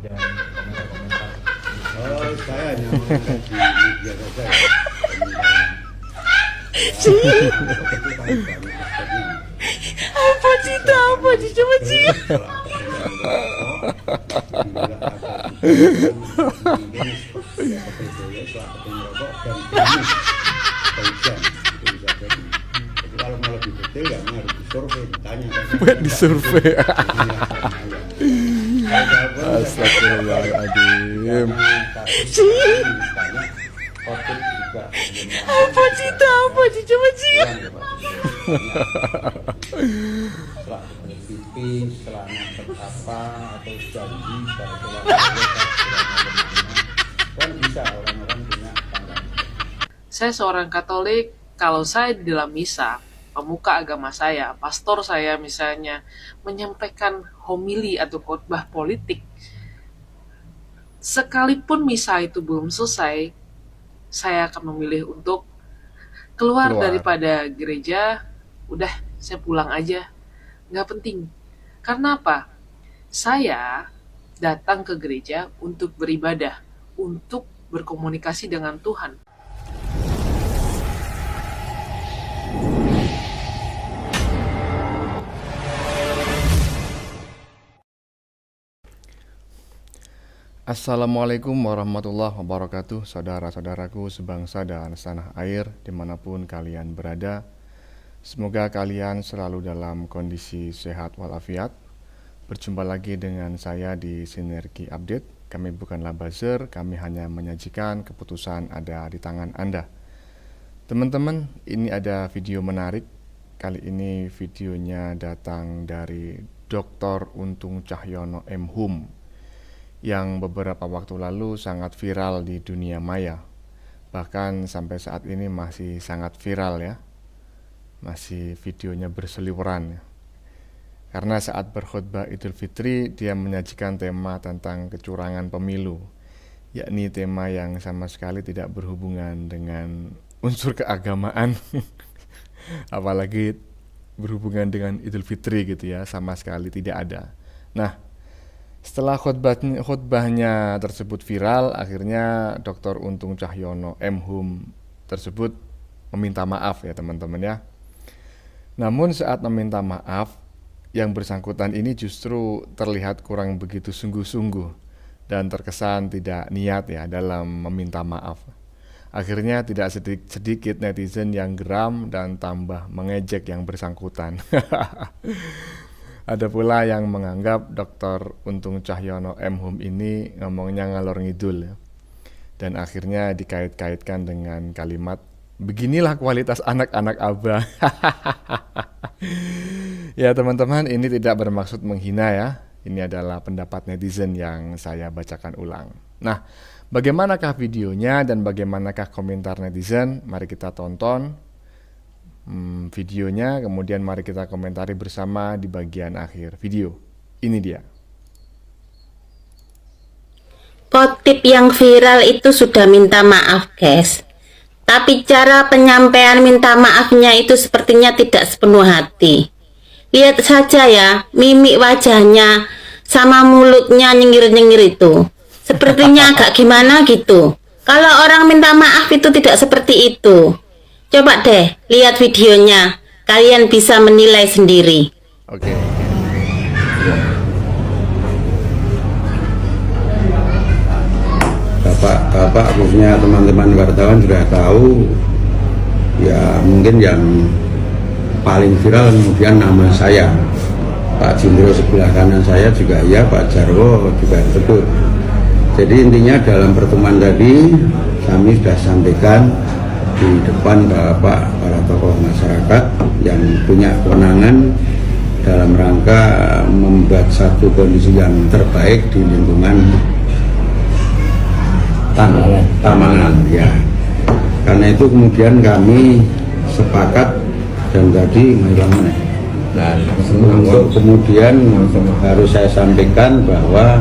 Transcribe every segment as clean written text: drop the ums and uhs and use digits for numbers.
dan komentar-komentar. Oh, saya hanya melihat di media saja ya. Apa cerita apa sih, coba sih? Kalau mau lebih detail ya harus disurvei, ditanya kan. Buat disurvei. Astagfirullahaladzim. Khotib juga Apa cerita apa sih, coba sih? setelah berpipi, setelah nonton apa atau janji pada keluarga kan bisa orang-orang punya tanggapan. Saya seorang Katolik. Kalau saya di dalam misa, pemuka agama saya, pastor saya misalnya, menyampaikan homili atau khotbah politik, sekalipun misa itu belum selesai, saya akan memilih untuk keluar daripada gereja. Udah, saya pulang aja. Nggak penting. Karena apa? Saya datang ke gereja untuk beribadah, untuk berkomunikasi dengan Tuhan. Assalamualaikum warahmatullahi wabarakatuh, saudara-saudaraku sebangsa dan setanah air dimanapun kalian berada. Semoga kalian selalu dalam kondisi sehat walafiat. Berjumpa lagi dengan saya di Sinergi Update. Kami bukanlah buzzer, kami hanya menyajikan keputusan ada di tangan Anda. Teman-teman, ini ada video menarik. Kali ini videonya datang dari Dr. Untung Cahyono M.Hum yang beberapa waktu lalu sangat viral di dunia maya. Bahkan sampai saat ini masih sangat viral ya. Masih videonya berseliweran ya. Karena saat berkhutbah Idul Fitri dia menyajikan tema tentang kecurangan pemilu, yakni tema yang sama sekali tidak berhubungan dengan unsur keagamaan. Apalagi berhubungan dengan Idul Fitri gitu ya, sama sekali tidak ada. Nah, setelah khutbahnya tersebut viral, akhirnya Dr. Untung Cahyono M.Hum tersebut meminta maaf ya teman-teman ya. Namun saat meminta maaf, yang bersangkutan ini justru terlihat kurang begitu sungguh-sungguh dan terkesan tidak niat ya dalam meminta maaf. Akhirnya tidak sedikit netizen yang geram dan tambah mengejek yang bersangkutan. Ada pula yang menganggap Dr. Untung Cahyono M.Hum ini ngomongnya ngalor ngidul ya. Dan akhirnya dikait-kaitkan dengan kalimat, beginilah kualitas anak-anak Abah. Ya teman-teman, ini tidak bermaksud menghina ya. Ini adalah pendapat netizen yang saya bacakan ulang. Nah, bagaimanakah videonya dan bagaimanakah komentar netizen? Mari kita tonton videonya, kemudian mari kita komentari bersama di bagian akhir video. Ini dia. Khotib yang viral itu sudah minta maaf guys, tapi cara penyampaian minta maafnya itu sepertinya tidak sepenuh hati. Lihat saja ya, mimik wajahnya sama mulutnya nyengir-nyengir itu, sepertinya agak gimana gitu. Kalau orang minta maaf itu tidak seperti itu. Coba deh lihat videonya, kalian bisa menilai sendiri. Oke. Bapak khususnya teman-teman wartawan sudah tahu ya, mungkin yang paling viral kemudian nama saya, Pak Jindro sebelah kanan saya juga ya, Pak Jarwo juga disebut. Jadi intinya dalam pertemuan tadi kami sudah sampaikan di depan Bapak para tokoh masyarakat yang punya kewenangan dalam rangka membuat satu kondisi yang terbaik di lingkungan Tamangan ya. Karena itu kemudian kami sepakat dan tadi untuk kemudian harus saya sampaikan bahwa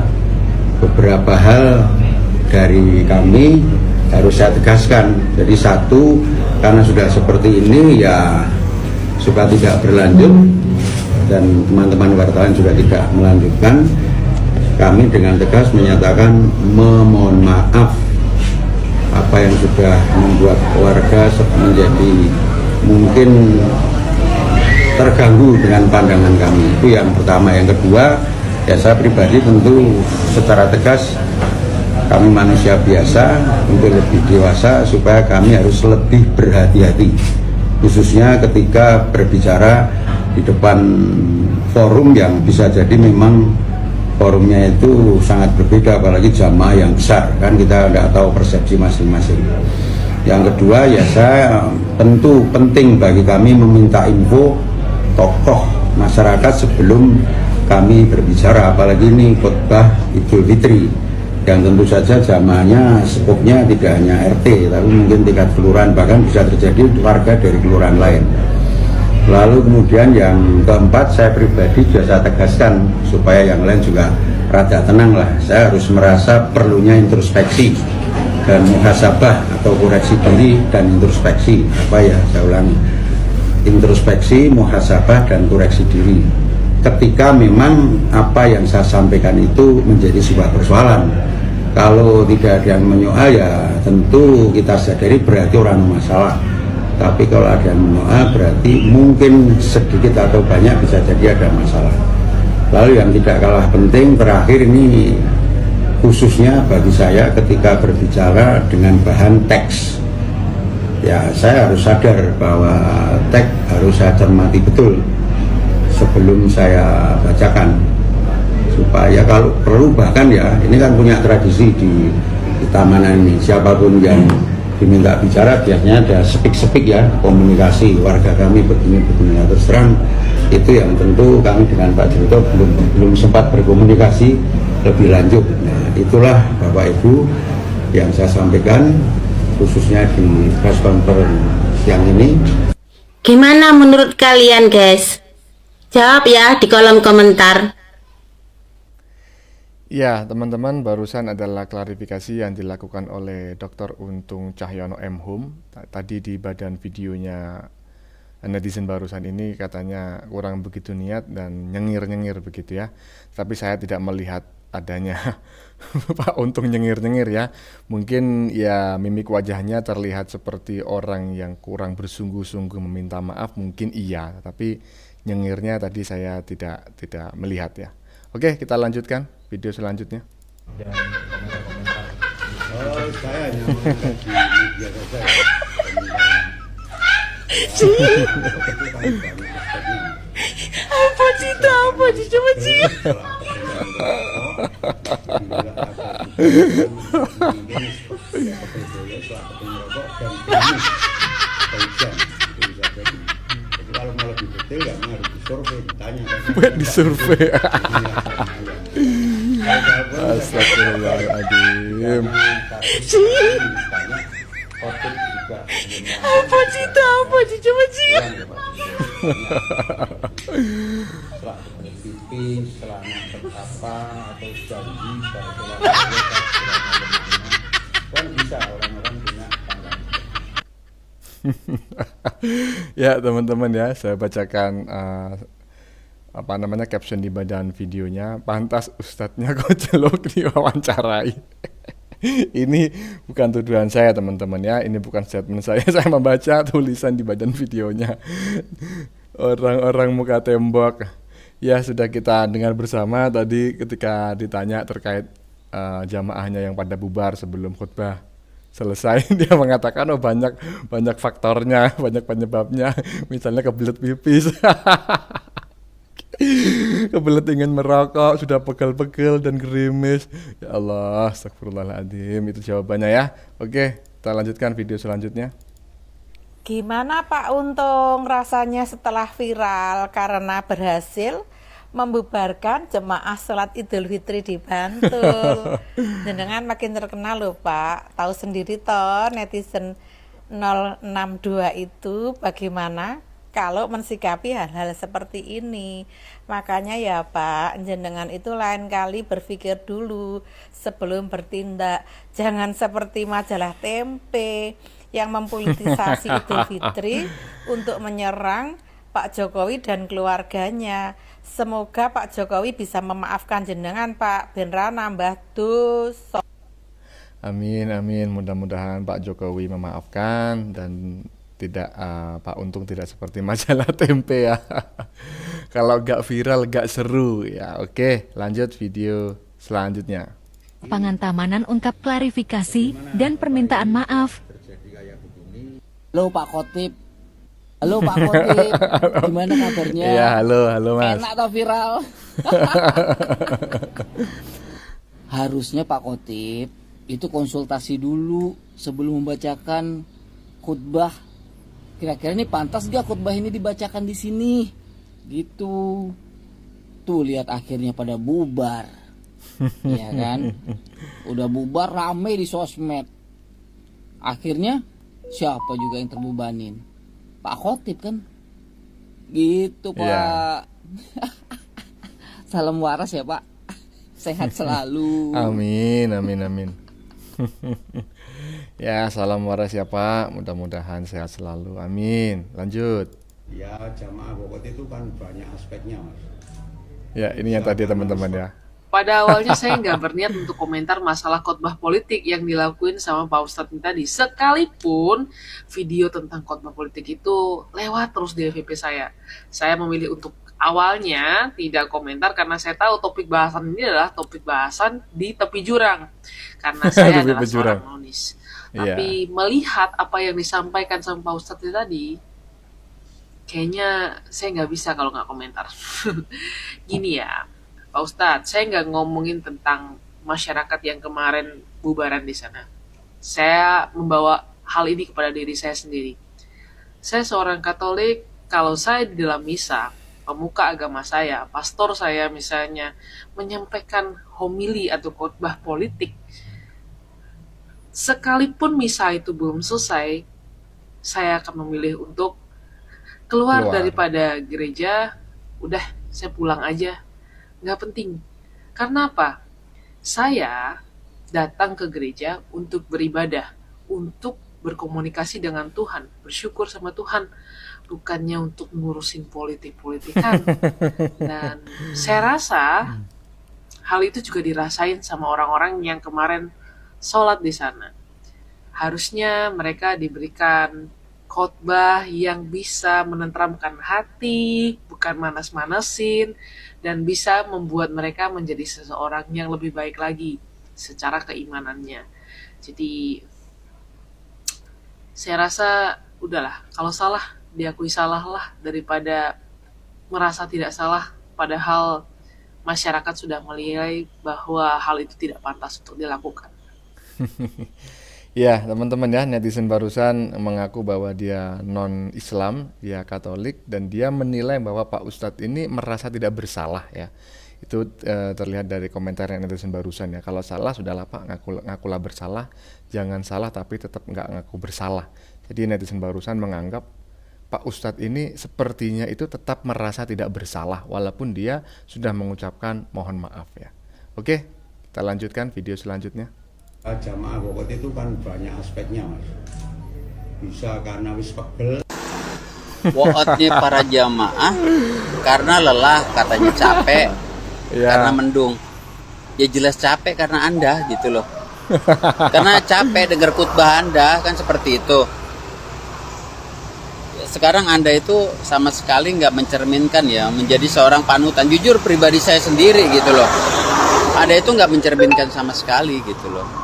beberapa hal dari kami harus saya tegaskan. Jadi satu, karena sudah seperti ini ya supaya tidak berlanjut dan teman-teman wartawan juga tidak melanjutkan, kami dengan tegas menyatakan memohon maaf apa yang sudah membuat warga menjadi mungkin terganggu dengan pandangan kami. Itu yang pertama. Yang kedua, ya saya pribadi tentu secara tegas kami manusia biasa untuk lebih dewasa supaya kami harus lebih berhati-hati, khususnya ketika berbicara di depan forum yang bisa jadi memang forumnya itu sangat berbeda, apalagi jamaah yang besar, kan kita tidak tahu persepsi masing-masing. Yang kedua, ya saya tentu penting bagi kami meminta info tokoh masyarakat sebelum kami berbicara, apalagi ini khutbah Idul Fitri yang tentu saja jamaahnya skopnya tidak hanya RT tapi mungkin tingkat kelurahan, bahkan bisa terjadi warga dari kelurahan lain. Lalu kemudian yang keempat, saya pribadi juga saya tegaskan supaya yang lain juga rada tenang lah. Saya harus merasa perlunya introspeksi dan muhasabah atau koreksi diri dan introspeksi. Apa ya, saya ulangi, introspeksi, muhasabah dan koreksi diri. Ketika memang apa yang saya sampaikan itu menjadi sebuah persoalan. Kalau tidak ada yang menyoal ya tentu kita sadari berarti orang masalah. Tapi kalau ada yang menyoal berarti mungkin sedikit atau banyak bisa jadi ada masalah. Lalu yang tidak kalah penting terakhir ini khususnya bagi saya ketika berbicara dengan bahan teks. Ya saya harus sadar bahwa teks harus saya cermati betul sebelum saya bacakan. Supaya kalau perlu bahkan ya ini kan punya tradisi di taman ini, siapapun yang diminta bicara biasanya ada sepik-sepik ya, komunikasi warga kami begini. Nah, terus terang itu yang tentu kami dengan Pak Dirto belum sempat berkomunikasi lebih lanjut. Nah, itulah Bapak Ibu yang saya sampaikan khususnya di press conference siang ini. Gimana menurut kalian, guys? Jawab ya di kolom komentar. Ya, teman-teman, barusan adalah klarifikasi yang dilakukan oleh Dr. Untung Cahyono M.Hum. Tadi di badan videonya netizen barusan ini katanya kurang begitu niat dan nyengir-nyengir begitu ya. Tapi saya tidak melihat adanya Pak Untung nyengir-nyengir ya. Mungkin ya mimik wajahnya terlihat seperti orang yang kurang bersungguh-sungguh meminta maaf, mungkin iya. Tapi nyengirnya tadi saya tidak melihat ya. Oke, kita lanjutkan video selanjutnya. Dan komentar-komentar. Oh, saya hanya melihat di media saja ya. Apa sih itu? Apa sih? Coba sih. Kalau mau lebih detail ya harus disurvei, ditanya. Buat disurvei. Astagfirullahaladzim. Apa sih itu? Apa sih? Coba sih. Setelah berpipi, setelah nangkep apa atau janji pada keluarga kan bisa orang-orang punya pandangan. Ya teman-teman ya, saya bacakan caption di badan videonya. Pantas ustadznya Kojelok diwawancarai. Ini bukan tuduhan saya teman-teman ya, ini bukan statement saya. Saya membaca tulisan di badan videonya. Orang-orang muka tembok. Ya sudah kita dengar bersama tadi ketika ditanya terkait jamaahnya yang pada bubar sebelum khutbah selesai. Dia mengatakan oh banyak faktornya, banyak penyebabnya. Misalnya kebelet pipis. Kebelet ingin merokok, sudah pegel-pegel dan gerimis. Ya Allah, astagfirullahaladzim. Itu jawabannya ya. Oke, kita lanjutkan video selanjutnya. Gimana Pak Untung rasanya setelah viral karena berhasil membubarkan jemaah sholat Idul Fitri di Bantul? Jenengan makin terkenal loh Pak. Tahu sendiri toh netizen 062 itu bagaimana kalau mensikapi hal-hal seperti ini. Makanya ya Pak, jenengan itu lain kali berpikir dulu sebelum bertindak. Jangan seperti majalah Tempe yang mempolitisasi Idul Fitri untuk menyerang Pak Jokowi dan keluarganya. Semoga Pak Jokowi bisa memaafkan jenengan Pak, benra nambah dosa. Amin, amin. Mudah-mudahan Pak Jokowi memaafkan dan tidak Pak Untung tidak seperti majalah Tempe ya. Kalau gak viral gak seru ya. Oke, lanjut video selanjutnya. Pangantamanan ungkap klarifikasi dan permintaan maaf. Halo Pak Khotib. Halo Pak Khotib. Gimana kabarnya? Iya, halo Mas. Enak atau viral? Harusnya Pak Khotib itu konsultasi dulu sebelum membacakan khutbah. Kira-kira ini pantas gak khutbah ini dibacakan di sini? Gitu. Tuh lihat akhirnya pada bubar. Ya kan? Udah bubar rame di sosmed. Akhirnya siapa juga yang terbebanin? Pak Khotib kan? Gitu Pak. Iya. Salam waras ya Pak. Sehat selalu. Amin, amin, amin. Ya, salam waras ya Pak. Mudah-mudahan sehat selalu. Amin. Lanjut. Ya, jamaah bokot itu kan banyak aspeknya, Mas. Ya, ini yang tadi teman-teman ya. Pada awalnya saya nggak berniat untuk komentar masalah khotbah politik yang dilakuin sama Pak Ustadz ini tadi. Sekalipun video tentang khotbah politik itu lewat terus di FYP saya. Saya memilih untuk awalnya tidak komentar karena saya tahu topik bahasan ini adalah topik bahasan di tepi jurang. Karena saya adalah seorang nonis. Tapi melihat apa yang disampaikan sama Pak Ustadz ini tadi, kayaknya saya nggak bisa kalau nggak komentar. Gini ya, Pak Ustadz, saya nggak ngomongin tentang masyarakat yang kemarin bubaran di sana. Saya membawa hal ini kepada diri saya sendiri. Saya seorang Katolik, kalau saya di dalam misa, pemuka agama saya, pastor saya misalnya, menyampaikan homili atau khotbah politik, sekalipun misa itu belum selesai, saya akan memilih untuk keluar daripada gereja, udah saya pulang aja. Nggak penting. Karena apa? Saya datang ke gereja untuk beribadah, untuk berkomunikasi dengan Tuhan, bersyukur sama Tuhan, bukannya untuk ngurusin politik-politikan. Dan saya rasa hal itu juga dirasain sama orang-orang yang kemarin sholat di sana. Harusnya mereka diberikan khotbah yang bisa menenteramkan hati, bukan manas-manasin, dan bisa membuat mereka menjadi seseorang yang lebih baik lagi secara keimanannya. Jadi saya rasa udahlah, kalau salah diakui salah lah daripada merasa tidak salah padahal masyarakat sudah menilai bahwa hal itu tidak pantas untuk dilakukan. Ya, teman-teman ya, netizen barusan mengaku bahwa dia non-Islam, dia Katolik, dan dia menilai bahwa Pak Ustadz ini merasa tidak bersalah ya. Itu terlihat dari komentar yang netizen barusan ya. Kalau salah sudahlah Pak, ngakulah bersalah, jangan salah tapi tetap nggak ngaku bersalah. Jadi netizen barusan menganggap Pak Ustadz ini sepertinya itu tetap merasa tidak bersalah walaupun dia sudah mengucapkan mohon maaf ya. Oke, kita lanjutkan video selanjutnya. Jamaah bokot itu kan banyak aspeknya, Mas. Bisa karena wis pegel. Wootnya para jamaah karena lelah, katanya capek, karena mendung. Ya jelas capek karena Anda gitu loh. Karena capek dengar khutbah Anda kan seperti itu. Sekarang Anda itu sama sekali nggak mencerminkan ya menjadi seorang panutan. Jujur pribadi saya sendiri gitu loh. Anda itu nggak mencerminkan sama sekali gitu loh.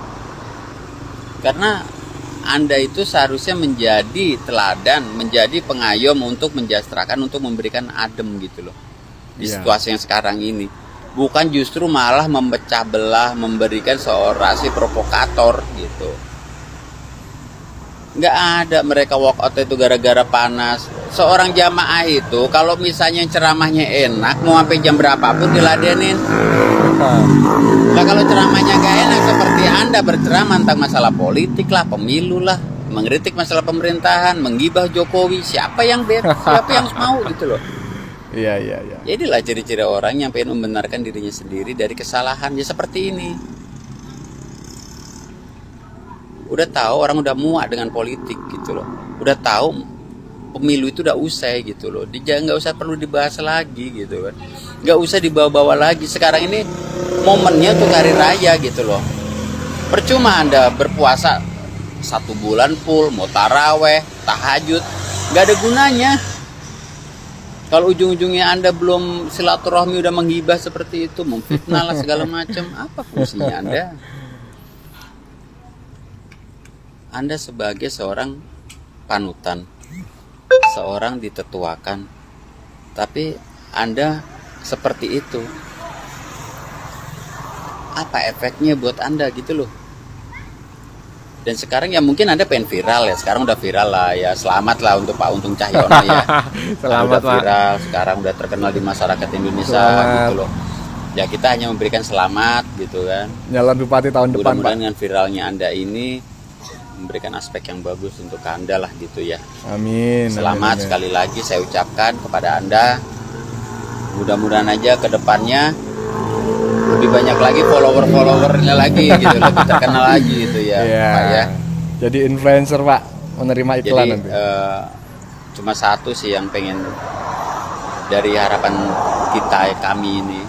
Karena Anda itu seharusnya menjadi teladan, menjadi pengayom untuk menjasterakan, untuk memberikan adem gitu loh di situasi yang sekarang ini. Bukan justru malah memecah belah, memberikan seorasi provokator gitu. Nggak ada mereka walk out itu gara-gara panas. Seorang jamaah itu kalau misalnya ceramahnya enak, mau sampai jam berapapun diladenin. Nah kalau ceramahnya gak enak seperti Anda berceramah tentang masalah politik lah, pemilu lah, mengkritik masalah pemerintahan, menggibah Jokowi, siapa yang mau gitu loh. Iya. Jadilah ciri-ciri orang yang pengen membenarkan dirinya sendiri dari kesalahan ya seperti ini. Udah tahu orang udah muak dengan politik gitu loh. Udah tahu pemilu itu udah usai gitu loh. Nggak usah perlu dibahas lagi gitu kan. Nggak usah dibawa-bawa lagi. Sekarang ini momennya untuk hari raya gitu loh. Percuma Anda berpuasa 1 bulan full, mau taraweh, tahajud, nggak ada gunanya. Kalau ujung-ujungnya Anda belum silaturahmi udah menghibah seperti itu, memfitnah lah segala macam, apa fungsinya Anda? Anda sebagai seorang panutan, seorang ditetuakan, tapi Anda seperti itu. Apa efeknya buat Anda gitu loh? Dan sekarang ya mungkin Anda pengen viral ya, sekarang udah viral lah ya, selamat lah untuk Pak Untung Cahyono ya. Selamat udah viral, sekarang udah terkenal di masyarakat Indonesia gitu loh. Ya kita hanya memberikan selamat gitu kan. Nyalon bupati tahun depan, Pak. Mudah-mudahan dengan viralnya Anda ini memberikan aspek yang bagus untuk Anda lah gitu ya. Amin. Selamat amin. sekali lagi saya ucapkan kepada Anda. Mudah-mudahan aja ke depannya lebih banyak lagi follower-followernya lagi gitu, lebih terkenal lagi gitu ya, Pak ya. Jadi influencer, Pak, menerima iklan Jadi nanti. cuma satu sih yang pengen dari harapan kami ini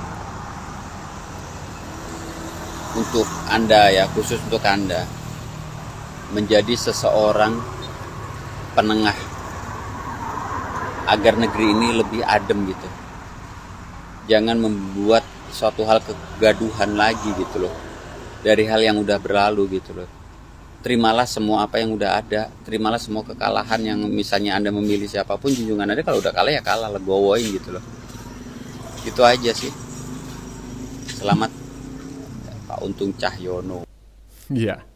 untuk Anda ya, khusus untuk Anda menjadi seseorang penengah agar negeri ini lebih adem gitu. Jangan membuat suatu hal kegaduhan lagi gitu loh, dari hal yang udah berlalu gitu loh. Terimalah semua apa yang udah ada, terimalah semua kekalahan yang misalnya Anda memilih siapapun, junjungan Anda kalau udah kalah ya kalah, legowoin gitu loh. Itu aja sih. Selamat Pak Untung Cahyono. Iya.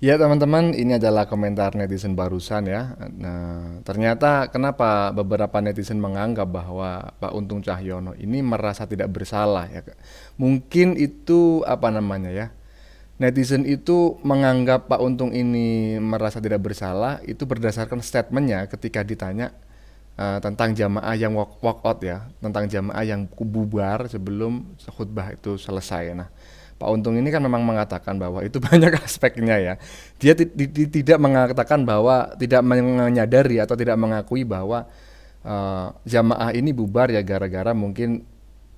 Ya teman-teman, ini adalah komentar netizen barusan ya. Nah, ternyata kenapa beberapa netizen menganggap bahwa Pak Untung Cahyono ini merasa tidak bersalah ya. Mungkin itu apa namanya ya. Netizen itu menganggap Pak Untung ini merasa tidak bersalah itu berdasarkan statementnya ketika ditanya tentang jamaah yang walk out ya, tentang jamaah yang bubar sebelum khutbah itu selesai. Nah, Pak Untung ini kan memang mengatakan bahwa itu banyak aspeknya ya. Dia tidak mengatakan bahwa, tidak menyadari atau tidak mengakui bahwa jamaah ini bubar ya gara-gara mungkin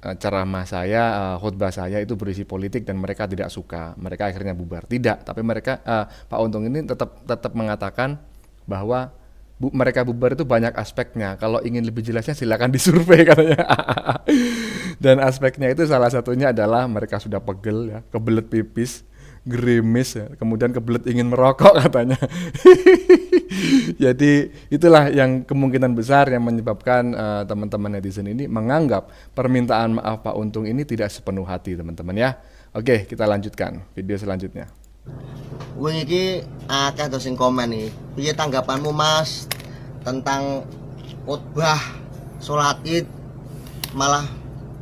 ceramah saya, khutbah saya itu berisi politik dan mereka tidak suka. Mereka akhirnya bubar. Tidak, tapi mereka Pak Untung ini tetap mengatakan bahwa mereka bubar itu banyak aspeknya. Kalau ingin lebih jelasnya silakan disurvei katanya. Dan aspeknya itu salah satunya adalah mereka sudah pegel ya, kebelet pipis, gerimis ya, kemudian kebelet ingin merokok katanya. Jadi itulah yang kemungkinan besar yang menyebabkan teman-teman netizen ini menganggap permintaan maaf Pak Untung ini tidak sepenuh hati teman-teman ya. Oke, kita lanjutkan video selanjutnya. Wing iki akeh to sing komen iki. Piye tanggapanmu Mas tentang khotbah salat Id malah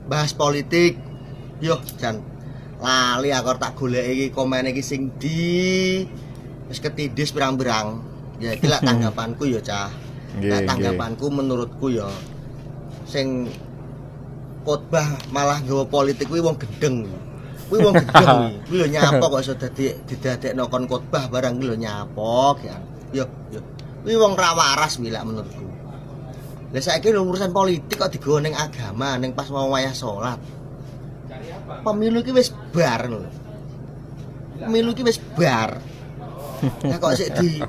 bahas politik? Yo jan lali aku tak golek iki komen iki sing di wis ketidis pirang-pirang. Ya iki lak tanggapanku ya cah. Nah, tanggapanku menurutku ya sing khotbah malah nggawa politik kuwi wong gedeng. Kuwi wong gedeng kuwi lho nyapa kok iso didadekno kon khotbah barang kuwi lho nyapa ya. Yo kuwi wong ra waras kuwi lak menurutku. Lah saiki lho urusan politik kok digawa ning agama ning pas mau wayah salat. Pemilu iki wis bar lho. Pemilu iki wis bar. Lah kok sik di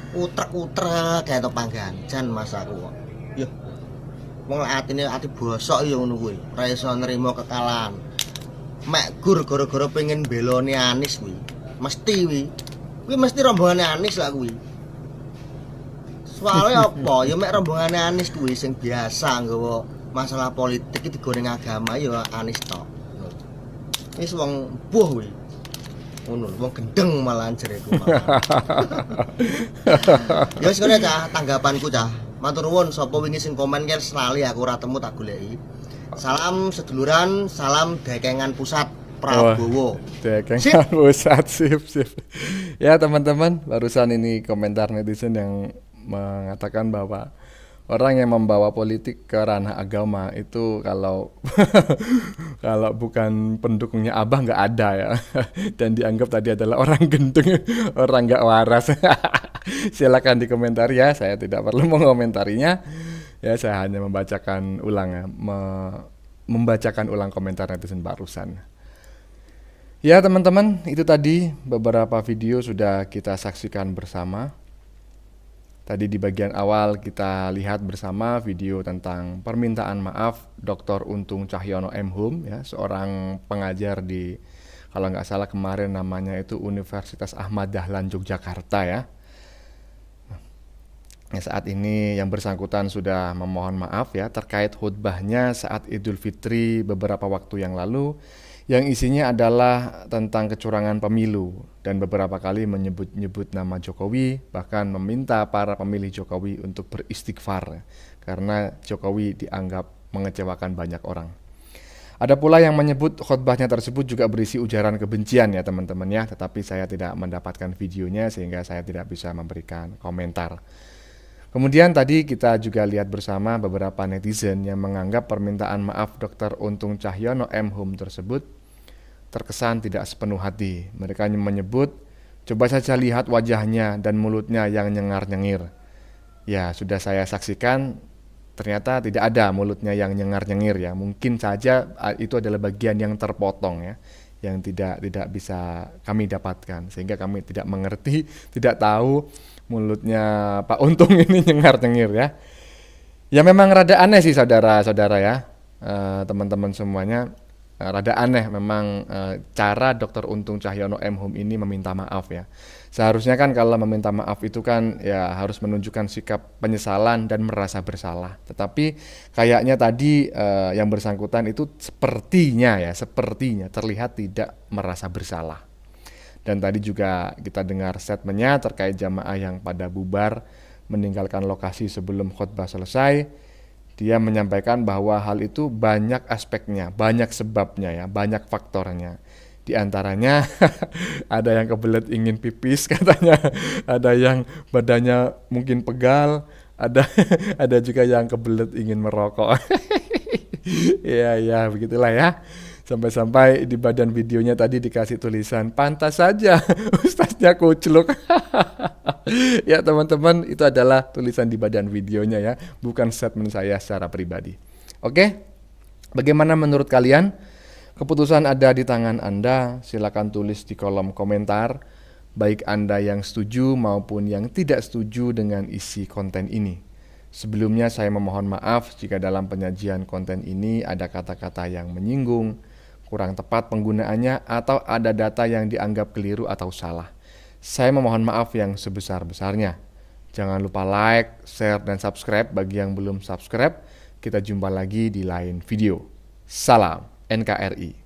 utrek-utrek kayak to pangganjan Mas aku kok. Yo. Wong atine ati bosok ya ngono kuwi. Ora iso nrimo kekalahan. Mek gur gara-gara pengen belone Anies kuwi. Mesti kuwi. Kuwi mesti rombongane Anies lah kuwi. Soale apa? Ya mek rombongane Anies kuwi sing biasa nggawa masalah politik iki digoreng agama ya Anies tok. Wis wong buh kuwi. Ngono, wong gendeng malahan jereku malah. Ya wis kene cah, tanggapanku cah. Matur nuwun sapa wingi sing komen ki lali aku ora temu tak goleki. Salam seduluran, salam dekengan pusat Prabowo. Dekengan pusat, sip. Ya teman-teman, barusan ini komentar netizen yang mengatakan bahwa orang yang membawa politik ke ranah agama itu kalau kalau bukan pendukungnya Abah nggak ada ya. Dan dianggap tadi adalah orang gendeng, orang nggak waras. Silakan dikomentari ya, saya tidak perlu mengomentarinya. Ya, saya hanya membacakan ulang ya, membacakan ulang komentar netizen barusan. Ya teman-teman, itu tadi beberapa video sudah kita saksikan bersama. Tadi di bagian awal kita lihat bersama video tentang permintaan maaf Dr. Untung Cahyono M. Hum, ya, seorang pengajar di, kalau nggak salah kemarin namanya itu Universitas Ahmad Dahlan Yogyakarta ya. Saat ini yang bersangkutan sudah memohon maaf ya terkait khutbahnya saat Idul Fitri beberapa waktu yang lalu, yang isinya adalah tentang kecurangan pemilu dan beberapa kali menyebut-nyebut nama Jokowi, bahkan meminta para pemilih Jokowi untuk beristighfar karena Jokowi dianggap mengecewakan banyak orang. Ada pula yang menyebut khutbahnya tersebut juga berisi ujaran kebencian ya teman-teman ya, tetapi saya tidak mendapatkan videonya sehingga saya tidak bisa memberikan komentar. Kemudian tadi kita juga lihat bersama beberapa netizen yang menganggap permintaan maaf Dr. Untung Cahyono M. Hum tersebut terkesan tidak sepenuh hati. Mereka menyebut, coba saja lihat wajahnya dan mulutnya yang nyengar-nyengir. Ya, sudah saya saksikan, ternyata tidak ada mulutnya yang nyengar-nyengir ya. Mungkin saja itu adalah bagian yang terpotong ya, yang tidak bisa kami dapatkan. Sehingga kami tidak mengerti, tidak tahu mulutnya Pak Untung ini nyengar-nyengir ya. Ya memang rada aneh sih saudara-saudara ya, teman-teman semuanya. Rada aneh memang cara Dr. Untung Cahyono M. Hum ini meminta maaf ya. Seharusnya kan kalau meminta maaf itu kan ya harus menunjukkan sikap penyesalan dan merasa bersalah. Tetapi kayaknya tadi yang bersangkutan itu sepertinya terlihat tidak merasa bersalah. Dan tadi juga kita dengar statementnya terkait jamaah yang pada bubar meninggalkan lokasi sebelum khutbah selesai. Dia menyampaikan bahwa hal itu banyak aspeknya, banyak sebabnya ya, banyak faktornya. Di antaranya ada yang kebelet ingin pipis katanya, ada yang badannya mungkin pegal, ada juga yang kebelet ingin merokok. Ya begitulah ya. Sampai-sampai di badan videonya tadi dikasih tulisan, pantas saja ustaznya kucluk. Ya teman-teman, itu adalah tulisan di badan videonya ya, bukan statement saya secara pribadi. Oke, bagaimana menurut kalian? Keputusan ada di tangan Anda, silakan tulis di kolom komentar, baik Anda yang setuju maupun yang tidak setuju dengan isi konten ini. Sebelumnya saya memohon maaf jika dalam penyajian konten ini ada kata-kata yang menyinggung, kurang tepat penggunaannya, atau ada data yang dianggap keliru atau salah. Saya memohon maaf yang sebesar-besarnya. Jangan lupa like, share, dan subscribe bagi yang belum subscribe. Kita jumpa lagi di lain video. Salam NKRI.